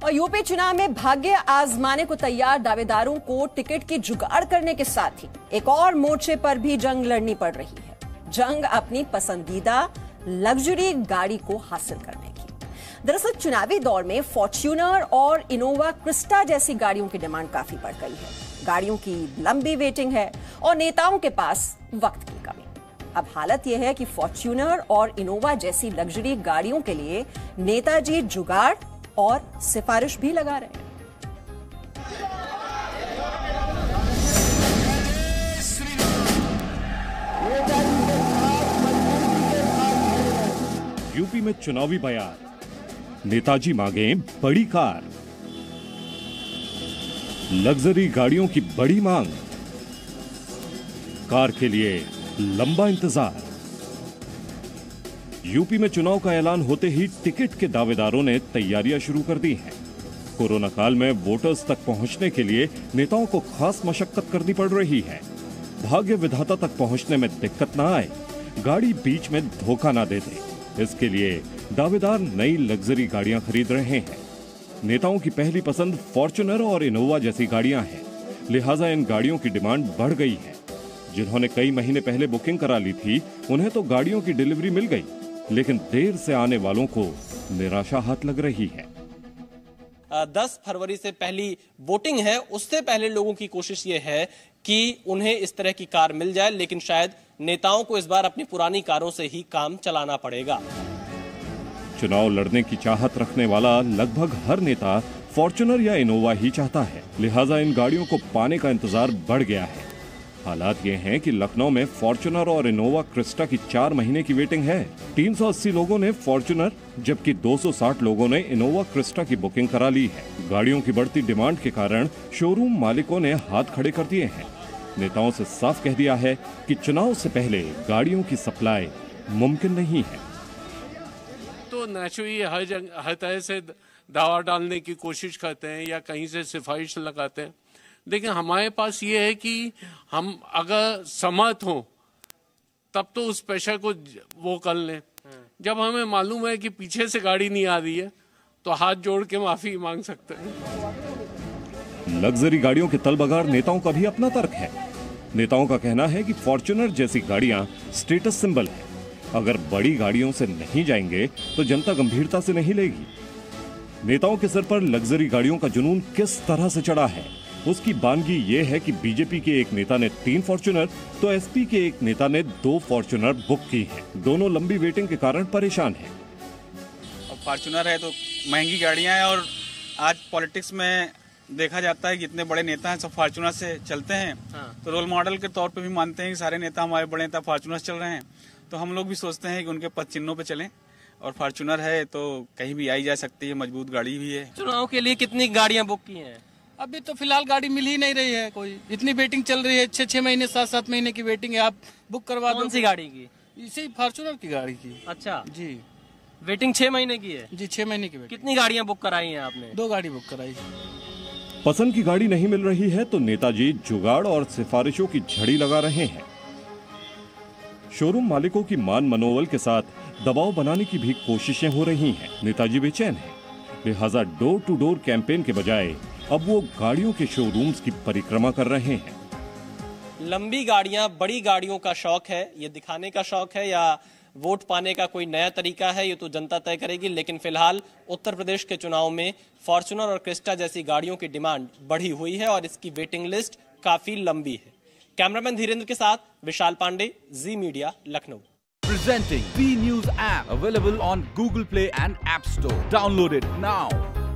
और यूपी चुनाव में भाग्य आजमाने को तैयार दावेदारों को टिकट की जुगाड़ करने के साथ ही एक और मोर्चे पर भी जंग लड़नी पड़ रही है। जंग अपनी पसंदीदा लग्जरी गाड़ी को हासिल करने की। दरअसल चुनावी दौर में फॉर्च्यूनर और इनोवा क्रिस्टा जैसी गाड़ियों की डिमांड काफी बढ़ गई है। गाड़ियों की लंबी वेटिंग है और नेताओं के पास वक्त की कमी। अब हालत यह है कि फॉर्च्यूनर और इनोवा जैसी लग्जरी गाड़ियों के लिए नेताजी जुगाड़ और सिफारिश भी लगा रहे हैं। यूपी में चुनावी बयान, नेताजी मांगे बड़ी कार, लग्जरी गाड़ियों की बड़ी मांग, कार के लिए लंबा इंतजार। यूपी में चुनाव का ऐलान होते ही टिकट के दावेदारों ने तैयारियां शुरू कर दी हैं। कोरोना काल में वोटर्स तक पहुंचने के लिए नेताओं को खास मशक्कत करनी पड़ रही है। भाग्य विधाता तक पहुंचने में दिक्कत ना आए, गाड़ी बीच में धोखा ना दे दे, इसके लिए दावेदार नई लग्जरी गाड़ियां खरीद रहे हैं। नेताओं की पहली पसंद फॉर्च्यूनर और इनोवा जैसी गाड़ियां हैं, लिहाजा इन गाड़ियों की डिमांड बढ़ गई है। जिन्होंने कई महीने पहले बुकिंग करा ली थी, उन्हें तो गाड़ियों की डिलीवरी मिल गई, लेकिन देर से आने वालों को निराशा हाथ लग रही है। 10 फरवरी से पहली वोटिंग है, उससे पहले लोगों की कोशिश ये है कि उन्हें इस तरह की कार मिल जाए, लेकिन शायद नेताओं को इस बार अपनी पुरानी कारों से ही काम चलाना पड़ेगा। चुनाव लड़ने की चाहत रखने वाला लगभग हर नेता फॉर्च्यूनर या इनोवा ही चाहता है, लिहाजा इन गाड़ियों को पाने का इंतजार बढ़ गया है। हालात ये हैं कि लखनऊ में फॉर्च्यूनर और इनोवा क्रिस्टा की 4 महीने की वेटिंग है। 380 लोगों ने फॉर्च्यूनर जबकि 260 लोगों ने इनोवा क्रिस्टा की बुकिंग करा ली है। गाड़ियों की बढ़ती डिमांड के कारण शोरूम मालिकों ने हाथ खड़े कर दिए हैं। नेताओं से साफ कह दिया है कि चुनाव से पहले गाड़ियों की सप्लाई मुमकिन नहीं है। तो नेचुरली हर तरह से दावा डालने की कोशिश करते हैं या कहीं से सिफारिश लगाते हैं। लेकिन हमारे पास ये है कि हम अगर समर्थ हों तब तो उस प्रेशर को वो कर लें। जब हमें मालूम है कि पीछे से गाड़ी नहीं आ रही है तो हाथ जोड़ के माफी मांग सकते हैं। लग्जरी गाड़ियों के तलबगार नेताओं का भी अपना तर्क है। नेताओं का कहना है कि फॉर्च्यूनर जैसी गाड़ियां स्टेटस सिंबल है। अगर बड़ी गाड़ियों से नहीं जाएंगे तो जनता गंभीरता से नहीं लेगी। नेताओं के सिर पर लग्जरी गाड़ियों का जुनून किस तरह से चढ़ा है, उसकी बानगी ये है कि बीजेपी के एक नेता ने 3 फॉर्च्यूनर तो एसपी के एक नेता ने 2 फॉर्च्यूनर बुक की हैं। दोनों लंबी वेटिंग के कारण परेशान हैं। फॉर्च्यूनर है तो महंगी गाड़ियां हैं और आज पॉलिटिक्स में देखा जाता है कि इतने बड़े नेता हैं सब फॉर्च्यूनर से चलते हैं। तो रोल मॉडल के तौर पे भी मानते हैं कि सारे नेता हमारे बड़े नेता फॉर्च्यूनर चल रहे हैं, तो हम लोग भी सोचते हैं कि उनके पद चिन्हों पे चलें। और फॉर्च्यूनर है तो कहीं भी आई जा सकती है, मजबूत गाड़ी भी है। चुनाव के लिए कितनी गाड़ियां बुक की हैं? अभी तो फिलहाल गाड़ी मिल ही नहीं रही है कोई। इतनी वेटिंग चल रही है, 6 महीने 7 महीने की वेटिंग है। आप बुक करवा दो। कौन सी गाड़ी की? इसी फॉर्च्यूनर की गाड़ी की। अच्छा जी, वेटिंग 6 महीने की है जी 6 महीने की वेटिंग। कितनी गाड़ियां बुक कराई हैं आपने? 2 गाड़ी बुक कराई। पसंद की गाड़ी नहीं मिल रही है तो नेताजी जुगाड़ और सिफारिशों की झड़ी लगा रहे हैं। शोरूम मालिकों की मान मनोबल के साथ दबाव बनाने की भी कोशिशें हो रही हैं। नेताजी बेचैन हैं, लिहाजा डोर टू डोर कैंपेन के बजाय अब वो गाड़ियों के शोरूम्स की परिक्रमा कर रहे हैं। लंबी गाड़ियां, बड़ी गाड़ियों का शौक है, ये दिखाने का शौक है या वोट पाने का कोई नया तरीका है, ये तो जनता तय करेगी। लेकिन फिलहाल उत्तर प्रदेश के चुनाव में फॉर्च्यूनर और क्रिस्टा जैसी गाड़ियों की डिमांड बढ़ी हुई है और इसकी वेटिंग लिस्ट काफी लंबी है। कैमरामैन धीरेन्द्र के साथ Vishal Pandey, Zee media, Lucknow. Presenting B News app available on Google Play and App Store. Download it now.